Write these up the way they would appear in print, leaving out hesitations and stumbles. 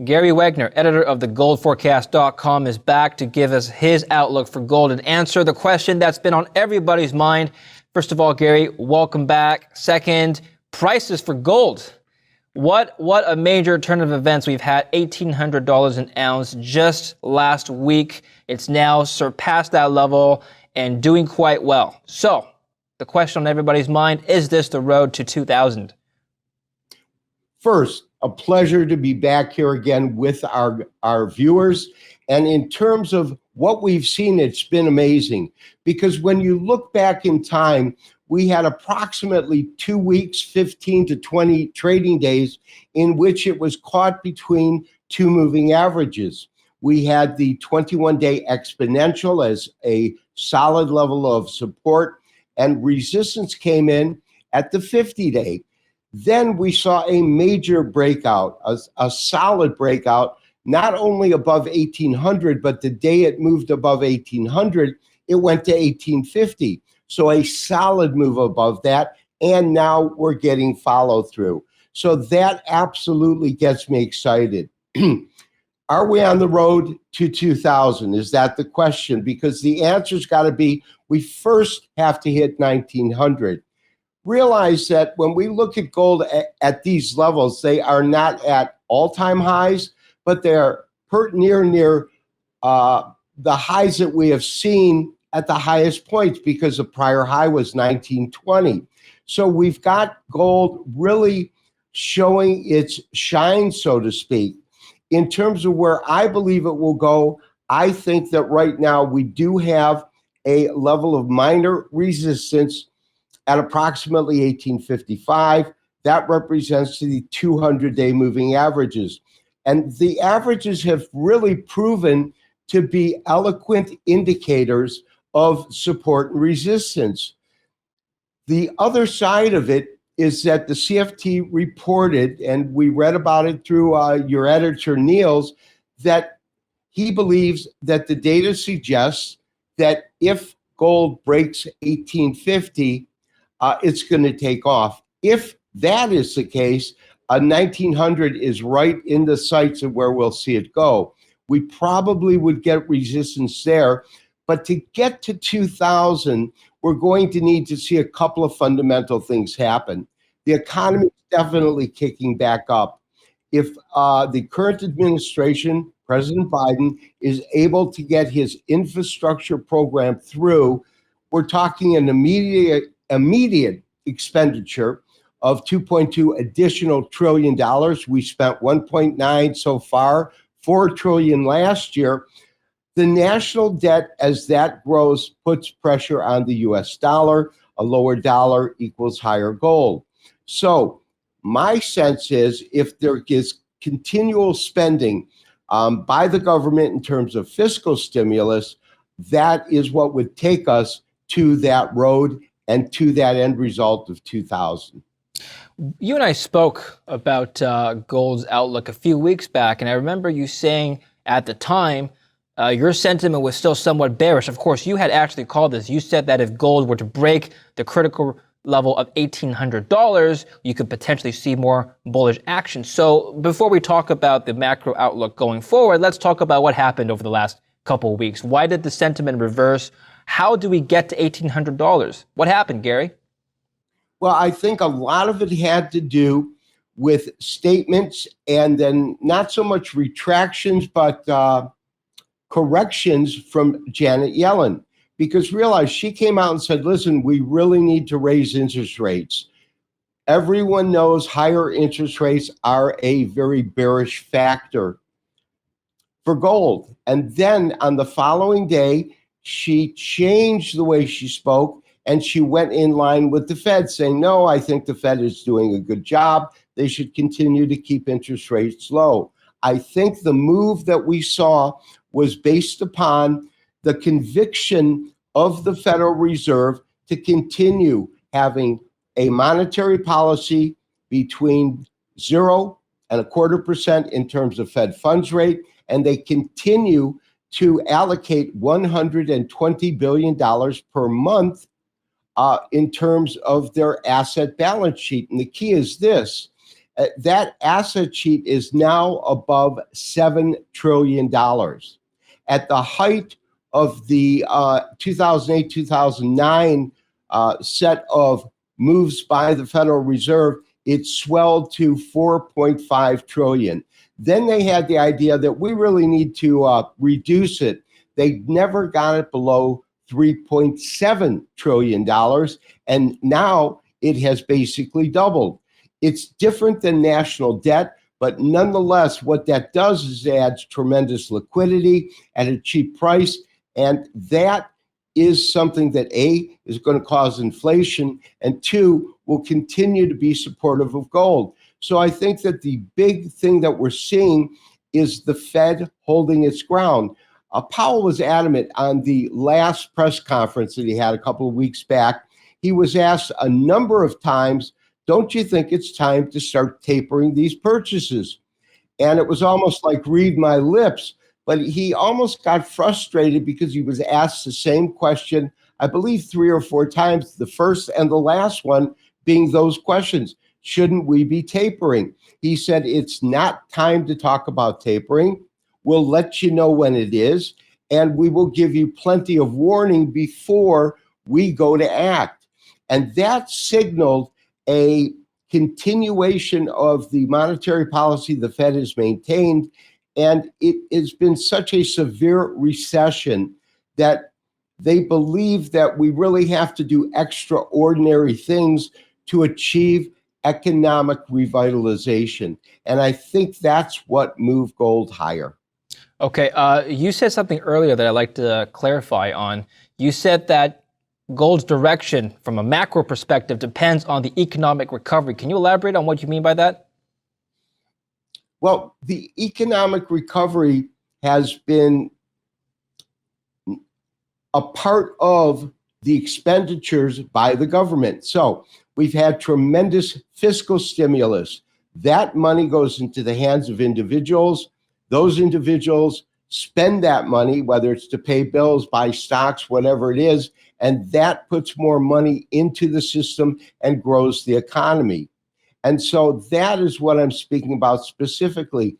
Gary Wagner, editor of thegoldforecast.com, is back to give us his outlook for gold and answer the question that's been on everybody's mind. First of all, Gary, welcome back. Second, prices for gold. What a major turn of events. We've had $1,800 an ounce just last week. It's now surpassed that level and doing quite well. So the question on everybody's mind, is this the road to 2,000? First, a pleasure to be back here again with our viewers. And in terms of what we've seen, it's been amazing. Because when you look back in time, we had approximately 2 weeks, 15 to 20 trading days, in which it was caught between two moving averages. We had the 21-day exponential as a solid level of support, and resistance came in at the 50-day. Then we saw a major breakout, a solid breakout, not only above 1,800, but the day it moved above 1,800, it went to 1,850. So a solid move above that, and now we're getting follow through. So that absolutely gets me excited. Are we on the road to 2,000? Is that the question? Because the answer's got to be, we first have to hit 1,900. Realize that when we look at gold at these levels, they are not at all-time highs, but they're near the highs that we have seen at the highest points, because the prior high was 1920. So we've got gold really showing its shine, so to speak. In terms of where I believe it will go, I think that right now we do have a level of minor resistance at approximately 1855. That represents the 200-day moving averages. And the averages have really proven to be eloquent indicators of support and resistance. The other side of it is that the CFT reported, and we read about it through your editor, Niels, that he believes that the data suggests that if gold breaks 1850, it's going to take off. If that is the case, 1,900 is right in the sights of where we'll see it go. We probably would get resistance there, but to get to 2,000, we're going to need to see a couple of fundamental things happen. The economy is definitely kicking back up. If the current administration, President Biden, is able to get his infrastructure program through, we're talking an immediate expenditure of $2.2 additional trillion. We spent 1.9 so far, 4 trillion last year. The national debt, as that grows, puts pressure on the US dollar. A lower dollar equals higher gold. So my sense is, if there is continual spending by the government in terms of fiscal stimulus, that is what would take us to that road and to that end result of 2,000. You and I spoke about gold's outlook a few weeks back, and I remember you saying at the time your sentiment was still somewhat bearish. Of course, you had actually called this. You said that if gold were to break the critical level of $1,800, you could potentially see more bullish action. So before we talk about the macro outlook going forward, let's talk about what happened over the last couple of weeks. Why did the sentiment reverse? How do we get to $1,800? What happened, Gary? Well, I think a lot of it had to do with statements, and then not so much retractions, but corrections from Janet Yellen. Because realize, she came out and said, listen, we really need to raise interest rates. Everyone knows higher interest rates are a very bearish factor for gold. And then on the following day, she changed the way she spoke, and she went in line with the Fed, saying, no, I think the Fed is doing a good job. They should continue to keep interest rates low. I think the move that we saw was based upon the conviction of the Federal Reserve to continue having a monetary policy between 0.25% in terms of Fed funds rate, and they continue to allocate $120 billion per month in terms of their asset balance sheet. And the key is this: That asset sheet is now above $7 trillion. At the height of the 2008, 2009 set of moves by the Federal Reserve, it swelled to 4.5 trillion. Then they had the idea that we really need to reduce it. They never got it below $3.7 trillion, and now it has basically doubled. It's different than national debt, but nonetheless, what that does is it adds tremendous liquidity at a cheap price, and that is something that A, is going to cause inflation, and two, will continue to be supportive of gold. So I think that the big thing that we're seeing is the Fed holding its ground. Powell was adamant on the last press conference that he had a couple of weeks back. He was asked a number of times, don't you think it's time to start tapering these purchases? And it was almost like read my lips, but he almost got frustrated because he was asked the same question, I believe 3 or 4 times, the first and the last one being those questions. Shouldn't we be tapering? He said, it's not time to talk about tapering. We'll let you know when it is, and we will give you plenty of warning before we go to act. And that signaled a continuation of the monetary policy the Fed has maintained. And it has been such a severe recession that they believe that we really have to do extraordinary things to achieve economic revitalization. And I think that's what moved gold higher. Okay, you said something earlier that I'd like to clarify on. You said that gold's direction from a macro perspective depends on the economic recovery. Can you elaborate on what you mean by that? Well, the economic recovery has been a part of the expenditures by the government. So we've had tremendous fiscal stimulus. That money goes into the hands of individuals. Those individuals spend that money, whether it's to pay bills, buy stocks, whatever it is, and that puts more money into the system and grows the economy. And so that is what I'm speaking about specifically.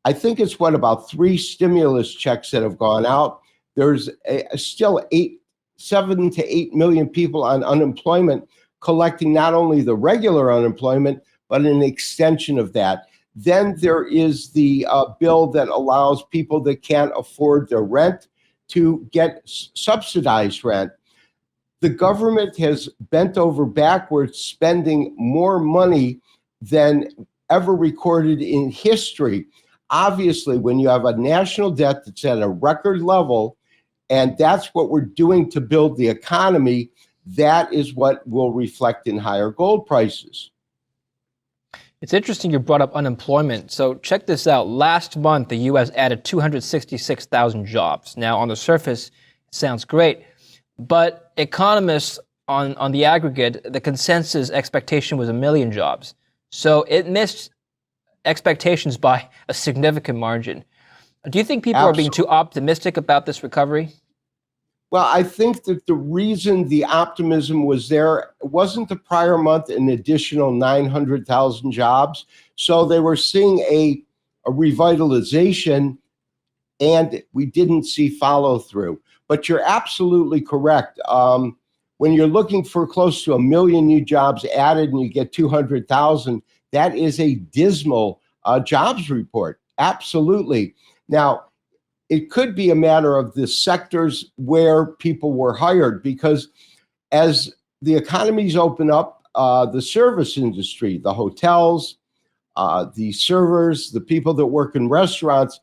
I think it's about 3 stimulus checks that have gone out. There's still 7 to 8 million people on unemployment, collecting not only the regular unemployment, but an extension of that. Then there is the bill that allows people that can't afford their rent to get subsidized rent. The government has bent over backwards, spending more money than ever recorded in history. Obviously, when you have a national debt that's at a record level, and that's what we're doing to build the economy, that is what will reflect in higher gold prices. It's interesting you brought up unemployment. So check this out. Last month, the U.S. added 266,000 jobs. Now, on the surface, it sounds great. But economists on the aggregate, the consensus expectation was 1 million jobs. So it missed expectations by a significant margin. Do you think people are being too optimistic about this recovery? Well, I think that the reason the optimism was there wasn't the prior month an additional 900,000 jobs. So they were seeing a revitalization, and we didn't see follow through. But you're absolutely correct. When you're looking for close to 1 million new jobs added and you get 200,000, that is a dismal jobs report. Absolutely. Now, it could be a matter of the sectors where people were hired, because as the economies open up, the service industry, the hotels, the servers, the people that work in restaurants,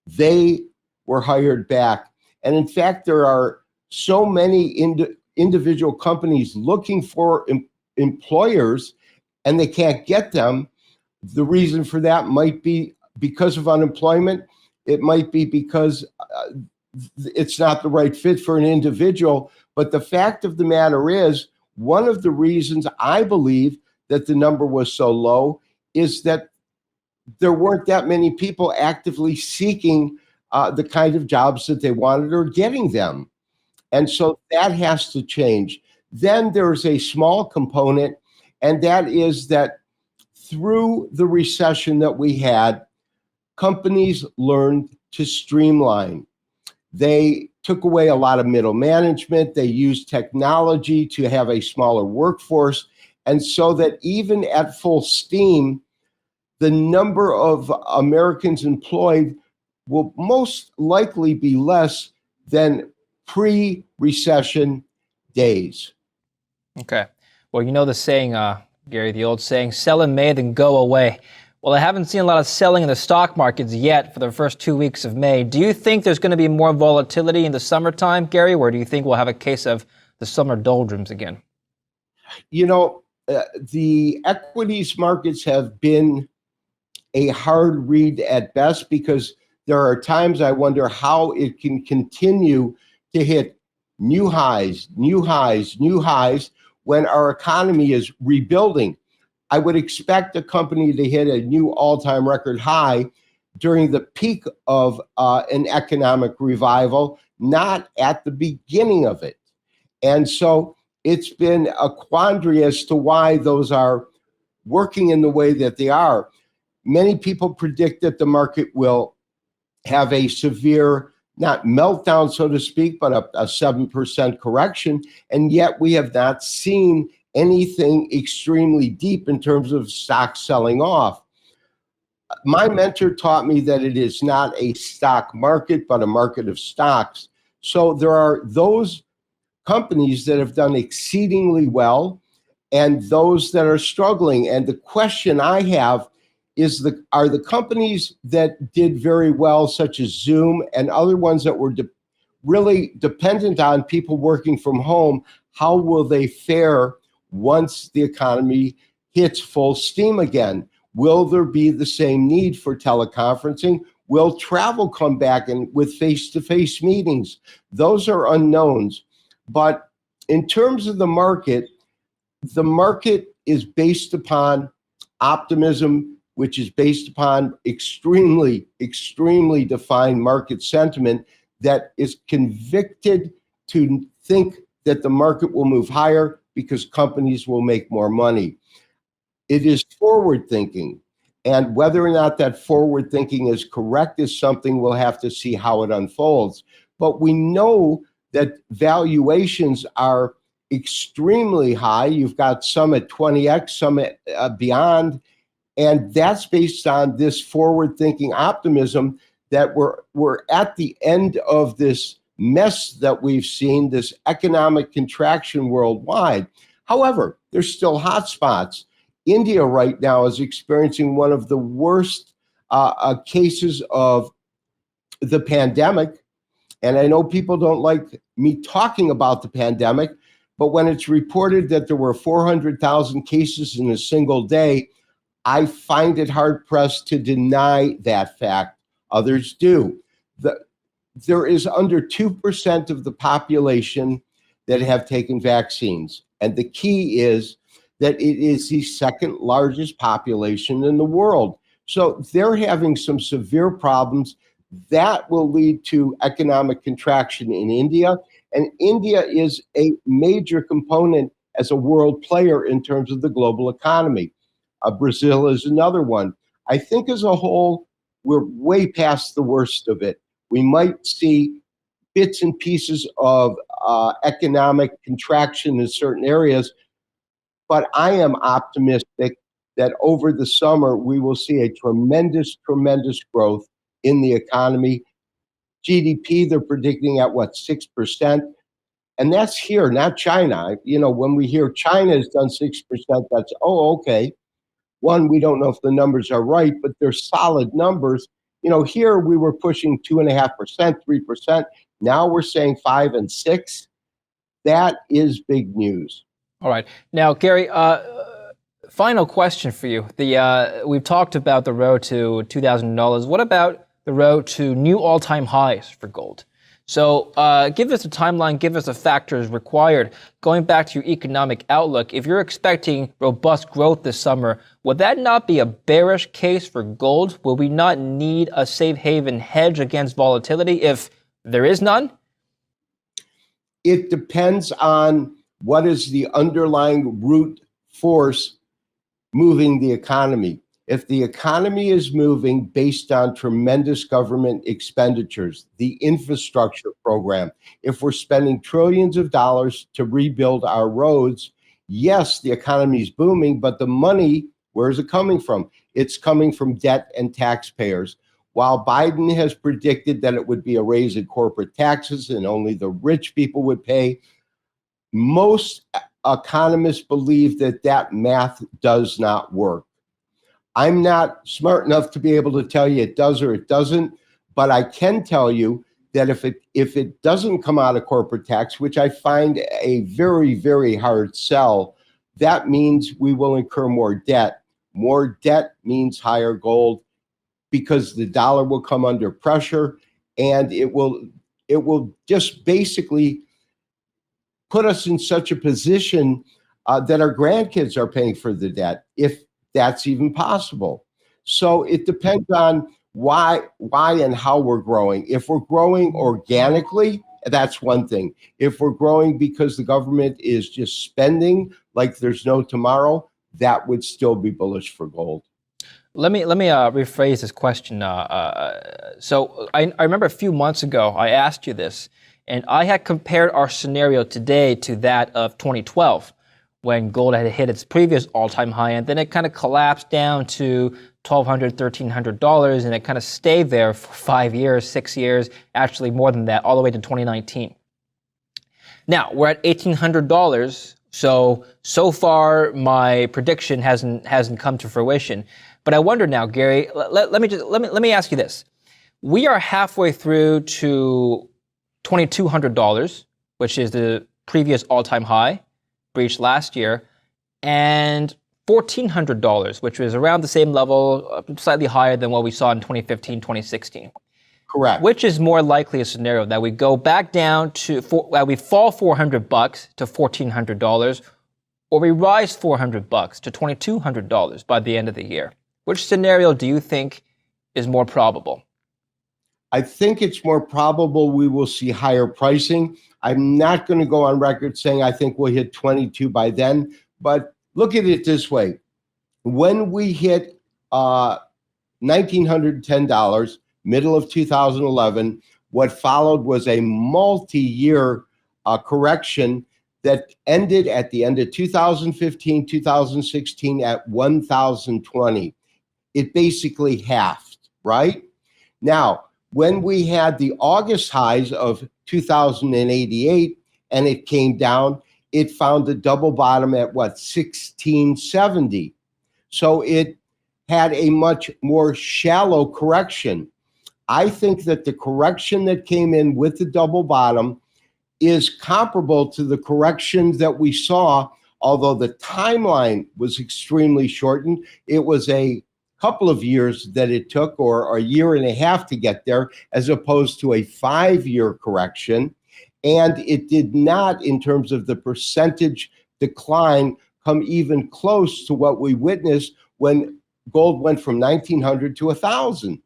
they were hired back. And in fact, there are so many individual companies looking for employers, and they can't get them. The reason for that might be because of unemployment. It might be because it's not the right fit for an individual. But the fact of the matter is, one of the reasons I believe that the number was so low is that there weren't that many people actively seeking the kind of jobs that they wanted or getting them. And so that has to change. Then there's a small component, and that is that through the recession that we had, companies learned to streamline. They took away a lot of middle management. They used technology to have a smaller workforce. And so that even at full steam, the number of Americans employed will most likely be less than pre-recession days. Okay. Well, you know the saying, Gary, the old saying, sell in May, then go away. Well, I haven't seen a lot of selling in the stock markets yet for the first 2 weeks of May. Do you think there's going to be more volatility in the summertime, Gary, or do you think we'll have a case of the summer doldrums again? You know, the equities markets have been a hard read at best because there are times I wonder how it can continue to hit new highs, new highs, new highs when our economy is rebuilding. I would expect a company to hit a new all-time record high during the peak of an economic revival, not at the beginning of it. And so it's been a quandary as to why those are working in the way that they are. Many people predict that the market will have a severe, not meltdown, so to speak, but a 7% correction. And yet we have not seen anything extremely deep in terms of stocks selling off. My mentor taught me that it is not a stock market, but a market of stocks. So there are those companies that have done exceedingly well and those that are struggling. And the question I have is, are the companies that did very well, such as Zoom and other ones that were really dependent on people working from home, how will they fare once the economy hits full steam again? Will there be the same need for teleconferencing? Will travel come back and with face-to-face meetings? Those are unknowns. But in terms of the market is based upon optimism, which is based upon extremely, extremely defined market sentiment that is convicted to think that the market will move higher because companies will make more money. It is forward thinking. And whether or not that forward thinking is correct is something we'll have to see how it unfolds. But we know that valuations are extremely high. You've got some at 20x, some at beyond. And that's based on this forward-thinking optimism that we're at the end of this mess that we've seen, this economic contraction worldwide. However, there's still hot spots. India right now is experiencing one of the worst cases of the pandemic. And I know people don't like me talking about the pandemic, but when it's reported that there were 400,000 cases in a single day, I find it hard-pressed to deny that fact. Others do. There is under 2% of the population that have taken vaccines. And the key is that it is the second largest population in the world. So they're having some severe problems. That will lead to economic contraction in India. And India is a major component as a world player in terms of the global economy. Brazil is another one. I think as a whole, we're way past the worst of it. We might see bits and pieces of economic contraction in certain areas, but I am optimistic that over the summer, we will see a tremendous, tremendous growth in the economy. GDP, they're predicting at 6%? And that's here, not China. You know, when we hear China has done 6%, that's, oh, okay. One, we don't know if the numbers are right, but they're solid numbers. You know, here we were pushing 2.5%, 3%. Now we're saying 5 and 6. That is big news. All right. Now, Gary, final question for you. We've talked about the road to $2,000. What about the road to new all-time highs for gold? So give us a timeline, give us the factors required. Going back to your economic outlook, if you're expecting robust growth this summer, would that not be a bearish case for gold? Will we not need a safe haven hedge against volatility if there is none? It depends on what is the underlying root force moving the economy. If the economy is moving based on tremendous government expenditures, the infrastructure program, if we're spending trillions of dollars to rebuild our roads, yes, the economy is booming, but the money, where is it coming from? It's coming from debt and taxpayers. While Biden has predicted that it would be a raise in corporate taxes and only the rich people would pay, most economists believe that that math does not work. I'm not smart enough to be able to tell you it does or it doesn't, but I can tell you that if it doesn't come out of corporate tax, which I find a very, very hard sell, that means we will incur more debt. More debt means higher gold because the dollar will come under pressure, and it will just basically put us in such a position that our grandkids are paying for the debt, if that's even possible. So it depends on why and how we're growing. If we're growing organically, that's one thing. If we're growing because the government is just spending like there's no tomorrow, that would still be bullish for gold. Let me rephrase this question. So I remember a few months ago I asked you this, and I had compared our scenario today to that of 2012, when gold had hit its previous all-time high, and then it kind of collapsed down to $1,200, $1,300, and it kind of stayed there for 5 years, 6 years, actually more than that, all the way to 2019. Now we're at $1,800. So far my prediction hasn't come to fruition. But I wonder now, Gary, let me ask you this. We are halfway through to $2,200, which is the previous all-time high, breached last year, and $1,400, which was around the same level, slightly higher than what we saw in 2015, 2016. Correct. Which is more likely a scenario, that we go back down to, we fall $400 to $1,400, or we rise $400 to $2,200 by the end of the year? Which scenario do you think is more probable? I think it's more probable we will see higher pricing. I'm not going to go on record saying I think we'll hit 22 by then, but look at it this way. When we hit $1,910, middle of 2011, what followed was a multi-year correction that ended at the end of 2015, 2016 at 1,020. It basically halved, right? Now, when we had the August highs of 2088 and it came down, it found the double bottom at 1670. So it had a much more shallow correction. I think that the correction that came in with the double bottom is comparable to the corrections that we saw, although the timeline was extremely shortened. It was a couple of years that it took, or a year and a half to get there, as opposed to a 5-year correction. And it did not, in terms of the percentage decline, come even close to what we witnessed when gold went from 1,900 to 1,000.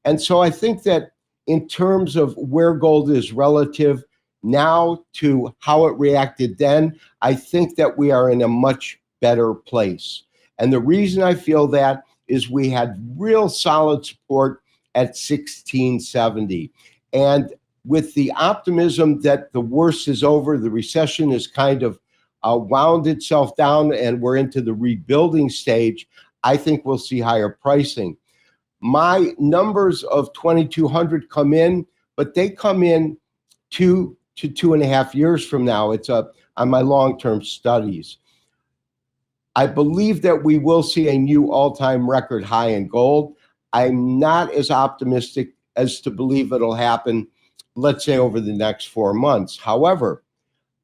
And so I think that in terms of where gold is relative now to how it reacted then, I think that we are in a much better place. And the reason I feel that is we had real solid support at 1670. And with the optimism that the worst is over, the recession has kind of wound itself down and we're into the rebuilding stage, I think we'll see higher pricing. My numbers of 2,200 come in, but they come in 2 to 2.5 years from now. It's on my long-term studies. I believe that we will see a new all-time record high in gold. I'm not as optimistic as to believe it'll happen, let's say, over the next 4 months. However,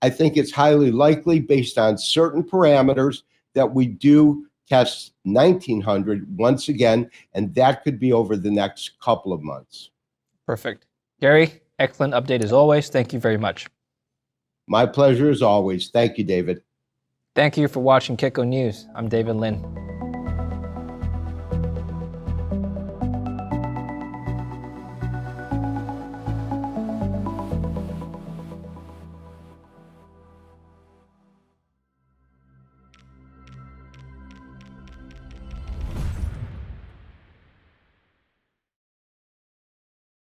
I think it's highly likely, based on certain parameters, that we do test 1,900 once again, and that could be over the next couple of months. Perfect. Gary, excellent update as always. Thank you very much. My pleasure as always. Thank you, David. Thank you for watching Kitco News. I'm David Lin.